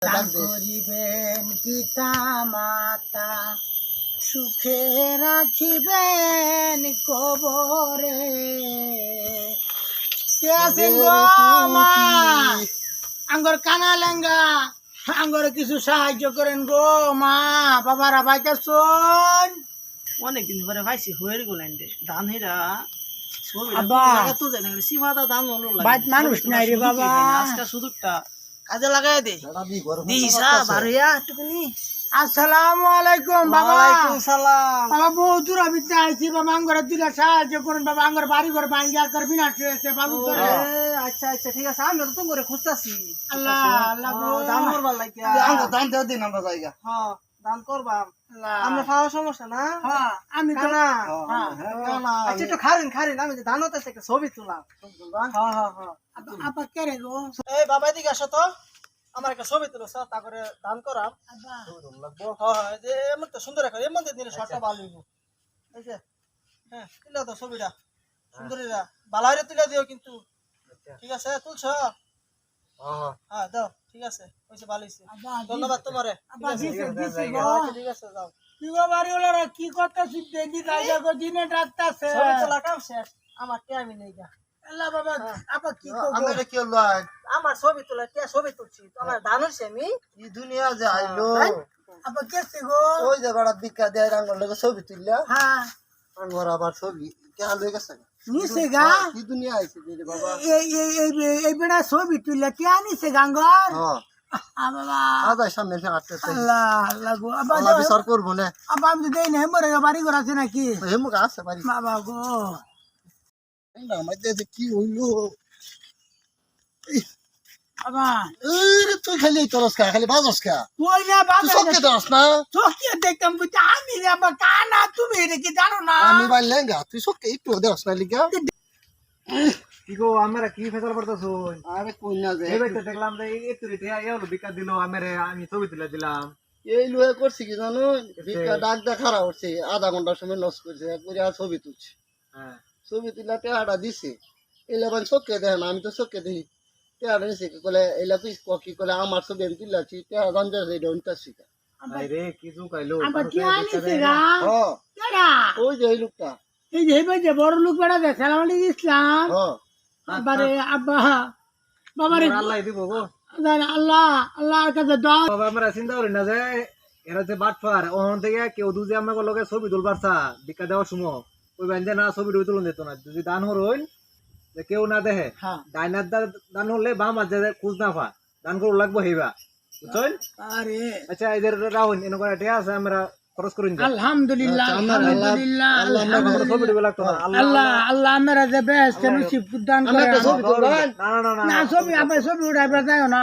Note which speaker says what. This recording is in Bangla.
Speaker 1: দান করিবেন পিতা মাতা, সুখে রাখিবেন কবরে। কে আছেন গো মা? আঙ্গর কানা লেঙ্গা, আঙ্গর কিছু সাহায্য করেন গো মা। বাবারা পাইতেছন?
Speaker 2: অনেকদিন পরে পাইছি হয়ে গেলেন রে ধান হেরা
Speaker 1: আব্বা।
Speaker 2: সিমাদা ধান হলো
Speaker 1: বাইত মানুষ নাই রে বাবা।
Speaker 2: আজকে সুযোগটা কাজে লাগাই দে দিশা ভারিয়া একটুখানি।
Speaker 1: আসসালামু আলাইকুম বাবা।
Speaker 2: ওয়ালাইকুম সালাম।
Speaker 1: বাবা বহু দূর আবিতে আইছি বাবা, আঙ্গর দিলে সাহায্য করুন বাবা। আঙ্গর বাড়ি ঘর ভাঙ্গা করবি না হয়েছে বাবু করে।
Speaker 2: আচ্ছা আচ্ছা ঠিক আছে, আমি তো করে খুঁজতাছি।
Speaker 1: আল্লাহ আল্লাহ গো।
Speaker 2: দান করবার লাগিয়া
Speaker 3: আঙ্গ দান দেও দিন আমরা জায়গা।
Speaker 2: হ্যাঁ দান করবা।
Speaker 1: আল্লাহ।
Speaker 2: আমরা খাওয়া সমস্যা না।
Speaker 1: হ্যাঁ আমি তো
Speaker 2: কানা
Speaker 1: হ্যাঁ।
Speaker 2: আচ্ছা একটু খারিন আমি যে ধান হতে একটা ছবি তুলাম। হ্যাঁ হ্যাঁ হ্যাঁ।
Speaker 1: আপা কে রে গো?
Speaker 2: এই বাবা এদিকে আসো তো, আমার একটা ছবি তুলো তারপরে দান করাম।
Speaker 1: আব্বা
Speaker 2: হ্যাঁ যে এমন তো সুন্দর একটা এমন দিলে শর্টটা ভালো হইব। এই যে হ্যাঁ তুলে দাও ছবিটা সুন্দরীরা ভালো হইলে তুলে দিও কিন্তু। ঠিক আছে তুলছো? হ্যাঁ দাও ঠিক আছে হইছে ভালো হইছে।
Speaker 1: আব্বা
Speaker 2: ধন্যবাদ তোমারে।
Speaker 1: আব্বা দিছে দিছে গো।
Speaker 2: আচ্ছা ঠিক আছে যাও।
Speaker 1: কি গো বাড়ি ওলারা কি করতেছিস? দেখি জায়গা গো দিনে ডাকতাছে।
Speaker 2: ছবি তোলা কাম শেষ, আমার কে আমি নেই গা।
Speaker 1: আল্লাহ বাবা আপা কি করব?
Speaker 3: আমরা কি লয়
Speaker 2: আমার ছবি তোলা কে ছবি তুলছি তো আমার ধান হইছে আমি।
Speaker 3: ই দুনিয়া যে আইলো
Speaker 1: আপা কেছে গো?
Speaker 3: ওই যে বড় বিকা দেয় আঙ্গর লগে ছবি তুললা
Speaker 1: হ্যাঁ
Speaker 3: আঙ্গর আবার ছবি কে লয়ে গেছে
Speaker 1: নিছে গা।
Speaker 3: কি দুনিয়া আইছে রে বাবা।
Speaker 1: এই বেড়া ছবি তুললে কে আনিছে গাঙ্গর?
Speaker 3: হ্যাঁ
Speaker 1: বাবা
Speaker 3: আদার সামনে আটতে
Speaker 1: আল্লাহ আল্লাহ গো। আব্বা
Speaker 3: আল্লাহ বিচার করব না
Speaker 1: আব্বা আমি তো দেই না হেমরে বাড়ি ঘর আছে নাকি?
Speaker 3: হেমুক আছে বাড়ি
Speaker 1: বাবা গো
Speaker 3: না মধ্যে যে কি হইলো
Speaker 1: বাবা
Speaker 3: এই তুই খালি তরস খা খালি বাজস খা
Speaker 1: কই না
Speaker 3: তুই
Speaker 1: বাবা
Speaker 3: সকে দস না
Speaker 1: চোখে দেখতাম বুঝতে আমি রে বাবা কানা তুমি এটা কি জানো না?
Speaker 3: আমি বাই লেঙ্গা তুই সকে একটু দস না লিগা
Speaker 4: কি গো আমরা কি ফেসাল করতেছো?
Speaker 3: আরে কই না যে
Speaker 4: এই বাইতে দেখলাম যে একটু এলো বিকা দিল আমি ছবি তুলে দিলাম।
Speaker 3: এই লয়ে করছি কি জানো ভিক্ষা ডাক দা খারাপ হচ্ছে আধা ঘন্টার সময় নষ্ট করছে করে আর ছবি তুলছি
Speaker 4: হ্যাঁ
Speaker 3: ছবি তুলা টেহাটা দিছে এলা বান চোখে দেখেন আমি তো চোখে দেখি টেহাটা নিছে কি কলে এলা কি কলে আমার ছবি আমি তুলাছি টেহা গঞ্জা সেই ডনতাছি
Speaker 4: ভাই রে কিছু কাইলো
Speaker 1: আব্বা কি আনিছে গা?
Speaker 3: হ
Speaker 1: কেডা?
Speaker 3: ওই যে এই লোকটা
Speaker 1: এই যে এই যে বড় লোক বেড়া দে সালাম আলাইকুম ইসলাম।
Speaker 3: হ
Speaker 1: আব্বারে আব্বা বাবারে
Speaker 4: আল্লাহ দিব গো।
Speaker 1: আল্লাহ আল্লাহর কাছে দাও।
Speaker 4: বাবা আমরা চিন্তা করি না যে এরা যে বাটফার ওখান থেকে কেউ দুজি আমাকে লগে ছবি তুলবার চা বিকা দেওয়ার সময় ওই বান্ধে না ছবি তুলন দিত না। যদি দান হরইন যে কেউ না দেখে
Speaker 1: হ্যাঁ
Speaker 4: ডাইনার দান হলে বাম আর যে খুঁজ না পা দান করু লাগবো হইবা বুঝছেন?
Speaker 1: আরে
Speaker 4: আচ্ছা এদের রাহুন এনেকুৱা এটা আছে আমরা খরচ করিন যাই।
Speaker 1: আলহামদুলিল্লাহ আলহামদুলিল্লাহ
Speaker 4: আমরা ছবি দিবে লাগতো না।
Speaker 1: আল্লাহ আল্লাহ আমরা যে বেহেশতে নসিব দান করে।
Speaker 3: আমরা ছবি তুলবেন
Speaker 4: না না না
Speaker 1: না ছবি আবার ছবি উঠাইবা যায় না।